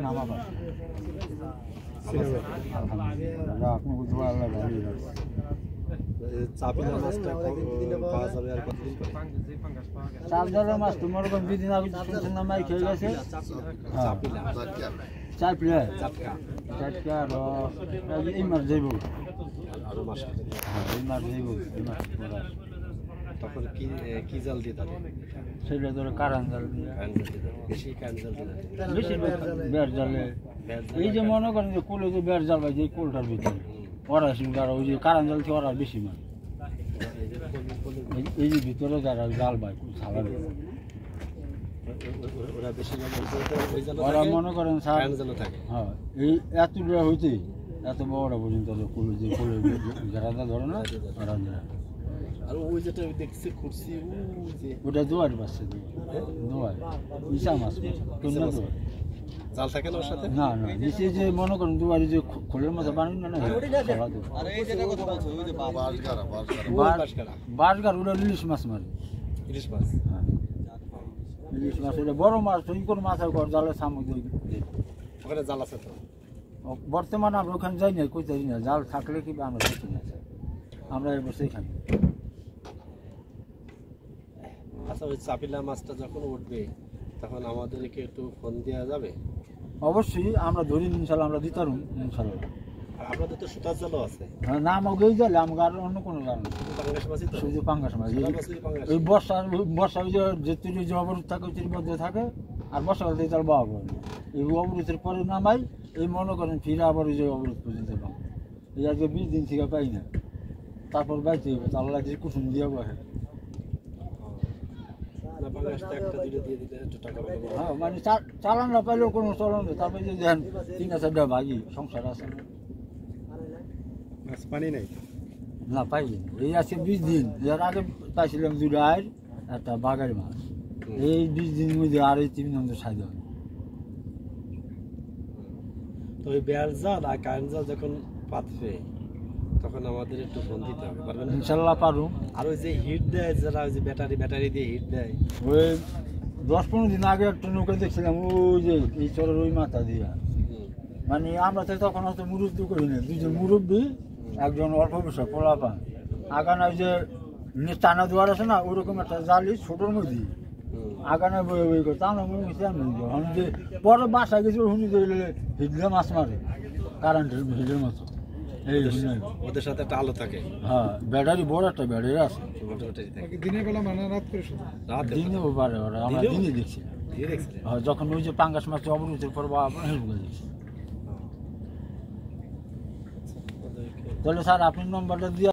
নামা পাচ্ছে আলহামদুলিল্লাহ আপনি বুঝবো আল্লাহ ভালোই লাগছে চাপিলা মাছটা পাওয়া যাবে আর কতদিন পরে? চাপ জলের মাছ তো মনে করেন 2 দিন আগে শুনছেন না মাই খেয়ে গেছে চাপিলা চাপলে চাটকা চাটকা আর এই মাছ যাইব আরো মাছ হ্যাঁ এই মাছ যাইব এই মাছ তখন কি জাল দিয়ে ধরে? সেটা ধরে কারান জাল দিয়ে কারেন্ট জাল দিয়ে ধরে। বেশি কারেন্ট জাল দিয়ে ধরে। বেশি বেড় জালে এই যে মনে করেন যে কোলে যে বেড় জাল ভাই যে কোলটার ভিতরে ওরা যারা ওই যে কারান জাল থেকে ওরা বেশি মাছ এই যে ভিতরে যারা জাল ভাই সালাবে ওরা বেশি ওরা মনে করেন স্যার কারেন্ট জাল থাকে। হ্যাঁ এই এতটা হইতে এত বড় পর্যন্ত কোলে যে কোলে যারা ধরে না ওরা ধরে আর ওই যেটা দেখছি খুঁড়ছি ওই যে ওটা দুয়ার পাচ্ছে দুয়ার ইসা মাছ কোনটা দুয়ার জাল থাকে না ওর সাথে? না না নিচে যে মনে করেন দুয়ারে যে খোলের মতো বানান না আরে এই যেটা কথা বলছো ওই যে বাসগার ওটা ইলিশ মাছ মারে ইলিশ মাছ। হ্যাঁ ইলিশ মাছ ওটা বড় মাছ তুই কোন মাছ আর ঘর জালে সামুক ওখানে জাল আছে তো? বর্তমানে আমরা ওখানে যাই না কই যাই না জাল থাকলে কি আমরা দেখি না আমরা এর বসেই খাই আচ্ছা ওই চাপিলা মাছটা যখন উঠবে তখন আমাদেরকে একটু ফোন দেওয়া যাবে? অবশ্যই আমরা ধরি ইনশাল্লাহ আমরা দিতে পারবো ইনশাল্লাহ আর আপনাদের তো সুতার জালও আছে। হ্যাঁ না আমাকে ওই জালে আমাকে আর অন্য কোনো জাল নেই পাঙ্গাস মাছই তো? শুধু পাঙ্গাস মাছ সুতার মাছই পাঙ্গাস। ওই বর্ষা ওই যে তুলি যে অবরোধ থাকে ওই মধ্যে থাকে আর বর্ষাকাল দিয়ে তার বাবা পড়ে এই অবরোধের পরে নামাই এই মনে করেন ফিরে আবার ওই যে অবরোধ পর্যন্ত পাবো এই আজকে 20 দিন থেকে পাই না তারপর বাইতে হবে আল্লাহ যে কুসুম দিয়ে বসে না পাঙ্গাসটা একটা দুটো দিয়ে দিলে একটু টাকা পাবো। হ্যাঁ মানে চালান না পাইলেও কোনো চলন নেই তারপরে যে দেন 3-4টা ভাগি সংসার আছে মাছ পানি নাই না পাই এই আছে 20 দিন এর আগে পাইছিলাম 2টা আয়ের একটা বাগারি মাছ এই 20 দিন মধ্যে আর এই 3 নম্বর সাইড হবে তো ওই বেয়ার জাল আর কারেন্ট জাল যখন পাতবে তখন আমাদের একটু ফোন দিতে হবে, পারবেন? ইনশাল্লাহ পারু আর ওই যে হিট দেয় যারা ওই যে ব্যাটারি দিয়ে হিট দেয় ওই 10-15 দিন আগে একটা নৌকা দেখছিলাম ওই যে এই চরের ওই মাথা দিয়া মানে আমরা তো তখন হয়তো মুরব্বী করি না 2জন মুরব্বী একজন অল্প বয়স পোলাপান আগানা ওই যে টানা দুয়ার আছে না ওরকম একটা জালি ছোটোর মধ্যে আগানা বই বই করে তা আমরা মনে করছি আমি যে পরে বাসায় গেছি শুনি যে হিটলে মাছ মারে কারেন্টের হিটের মতো এই ওদের সাথে একটা আলো থাকে। হ্যাঁ ব্যাটারি বড় একটা ব্যাটারি আছে ব্যাটারি থাকে। দিনের বেলা মানে রাত করে শুধু রাতে দিনেও পারে ওরা আমরা দিনেও? দিনে দেখছি দিয়ে দেখছিলেন? হ্যাঁ যখন ওই যে পাঙ্গাস মাছ অবরোধের পর বা আপনার হেল্প দেখছি তাহলে স্যার আপনি নম্বরটা দিয়ে